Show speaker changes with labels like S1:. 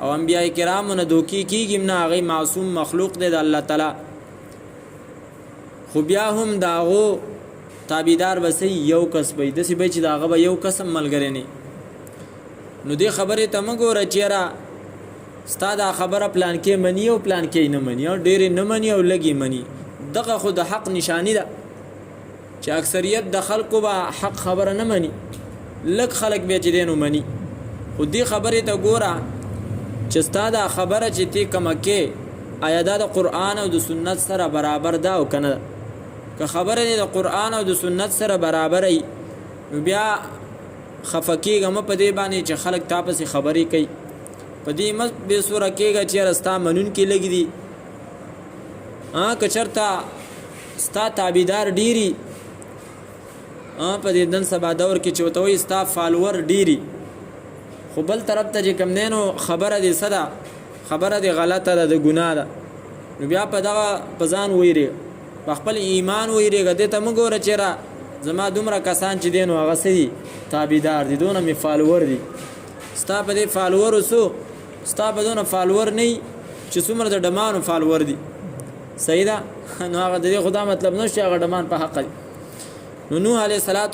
S1: او انبیاء کرامو نه دوکي کیږي نه، هغه معصوم مخلوق دی د الله تعالی. خو بیا هم داغو تابعدار بسې یو کس به داسې به چې د هغه به یو قسم ملګری نه. نو دې خبرې ته مه ګوره چېره ستا دا خبره پلان کې مني او پلان کې نه مني او ډېرې نه مني او لږې مني. دغه خو د حق نشانی ده چې اکثریت د خلکو به حق خبره نه مني، لږ خلک بیا چې دی نو مني. خو دې خبرې ته ګوره چې ستا دا خبره چې تی کومه کې آیا دا د قرآن او د سنت سره برابر ده او که نه ده. که خبره دی د قرآن او د سنت سره برابر ای نو بیا خفه کېږه مه په دې باندې چې خلک تا پسې خبرې کوي. په دې مه بې سوره کېږه چېره ستا منونکي لږ دي. که چېرته ستا تابعدار ډېري په دې نن سبا دور کې چې ورته وایي ستا فالور ډېري، خو بل طرف ته چې کوم دی نو خبره دې څه ده، خبره دې غلطه ده، د ګناه ده. نو بیا په دغه په ځان ویرېږه، په خپل ایمان ویرېږه. دې ته مه ګوره چېره زما دومره کسان چې دی نو هغه څه دي تابعدار دي، دونه مې فالور دي. ستا په دې فالورو څو ستا په دونه فالور نه وي چې څومره د ډمانو فالور دي. صحیح ده. نو هغه د دې خو دا مطلب نه چې هغه ډمان په حق دي. نو نوح علیه السلام